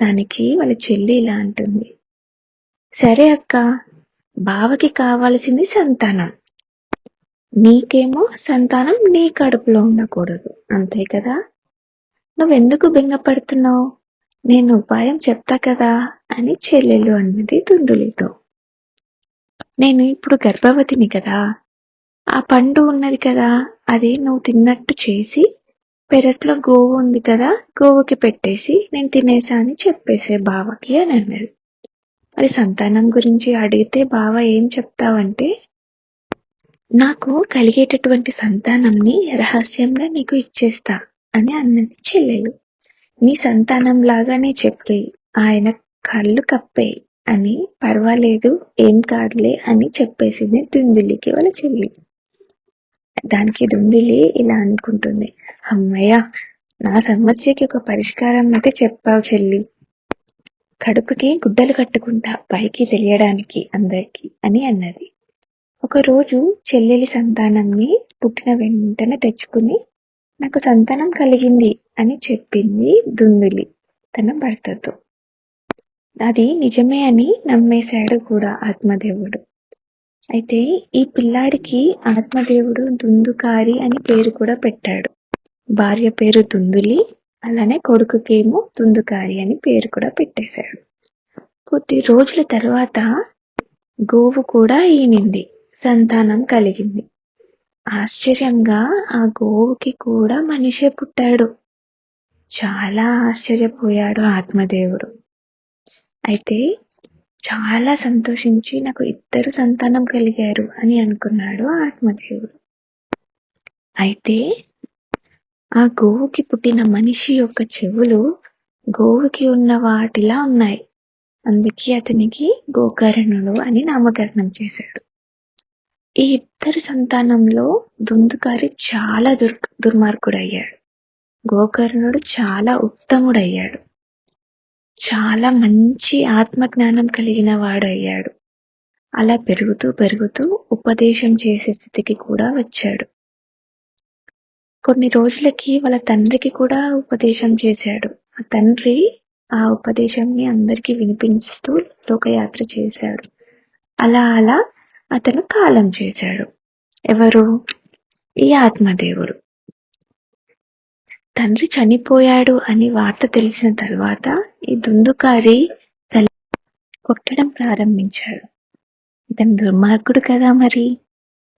దానికి వాళ్ళ చెల్లి ఇలా అంటుంది, సరే అక్క, బావకి కావాల్సింది సంతానం, నీకేమో సంతానం నీ కడుపులో ఉండకూడదు, అంతే కదా, నువ్వెందుకు బెంగపడుతున్నావు, నేను ఉపాయం చెప్తా కదా అని చెల్లెలు అన్నది దుందులితో. నేను ఇప్పుడు గర్భవతిని కదా, ఆ పండు ఉన్నది కదా, అది నువ్వు తిన్నట్టు చేసి పెరట్లో గోవు ఉంది కదా, గోవుకి పెట్టేసి నేను తినేసా అని చెప్పేసే బావకి అని అన్నది. మరి సంతానం గురించి అడిగితే బావ ఏం చెప్తావంటే, నాకు కలిగేటటువంటి సంతానంని రహస్యంగా నీకు ఇచ్చేస్తా అని అన్నది చెల్లెలు. నీ సంతానం లాగానే చెప్పి ఆయన కళ్ళు కప్పేయి అని, పర్వాలేదు ఏం కాదులే అని చెప్పేసింది దుందులికి వాళ్ళ చెల్లి. దానికి దుందులి ఇలా అనుకుంటుంది, అమ్మయ్య, నా సమస్యకి ఒక పరిష్కారం అయితే చెప్పావు చెల్లి, కడుపుకి గుడ్డలు కట్టుకుంటా పైకి తెలియడానికి అందరికి అని అన్నది. ఒకరోజు చెల్లెలి సంతానాన్ని పుట్టిన వెంటనే తెచ్చుకుని నాకు సంతానం కలిగింది అని చెప్పింది దుందులి తన భర్తతో. అది నిజమే అని నమ్మేశాడు కూడా ఆత్మదేవుడు. అయితే ఈ పిల్లాడికి ఆత్మదేవుడు దుందుకారి అని పేరు కూడా పెట్టాడు. భార్య పేరు దుందులి, అలానే కొడుకుకేమో దుందుకారి అని పేరు కూడా పెట్టేశాడు. కొద్ది రోజుల తర్వాత గోవు కూడా ఈనింది, సంతానం కలిగింది. ఆశ్చర్యంగా ఆ గోవుకి కూడా మనిషే పుట్టాడు. చాలా ఆశ్చర్యపోయాడు ఆత్మదేవుడు. అయితే చాలా సంతోషించి నాకు 2 సంతానం కలిగారు అని అనుకున్నాడు ఆత్మదేవుడు. అయితే ఆ గోవుకి పుట్టిన మనిషి యొక్క చెవులు గోవుకి ఉన్న వాటిలా ఉన్నాయి. అందుకే అతనికి గోకర్ణుడు అని నామకరణం చేశాడు. ఈ 2 సంతానంలో దుందుకారి చాలా దుర్మార్గుడయ్యాడు. గోకర్ణుడు చాలా ఉత్తముడయ్యాడు. చాలా మంచి ఆత్మజ్ఞానం కలిగిన వాడు అయ్యాడు. అలా పెరుగుతూ పెరుగుతూ ఉపదేశం చేసే స్థితికి కూడా వచ్చాడు. కొన్ని రోజులకి వాళ్ళ తండ్రికి కూడా ఉపదేశం చేశాడు. ఆ తండ్రి ఆ ఉపదేశాన్ని అందరికీ వినిపిస్తూ లోకయాత్ర చేశాడు. అలా అలా అతను కాలం చేశాడు. ఎవరు? ఈ ఆత్మదేవుడు. తండ్రి చనిపోయాడు అని వార్త తెలిసిన తర్వాత ఈ దుందుకారి కొట్టడం ప్రారంభించాడు. ఇతను దుర్మార్గుడు కదా మరి.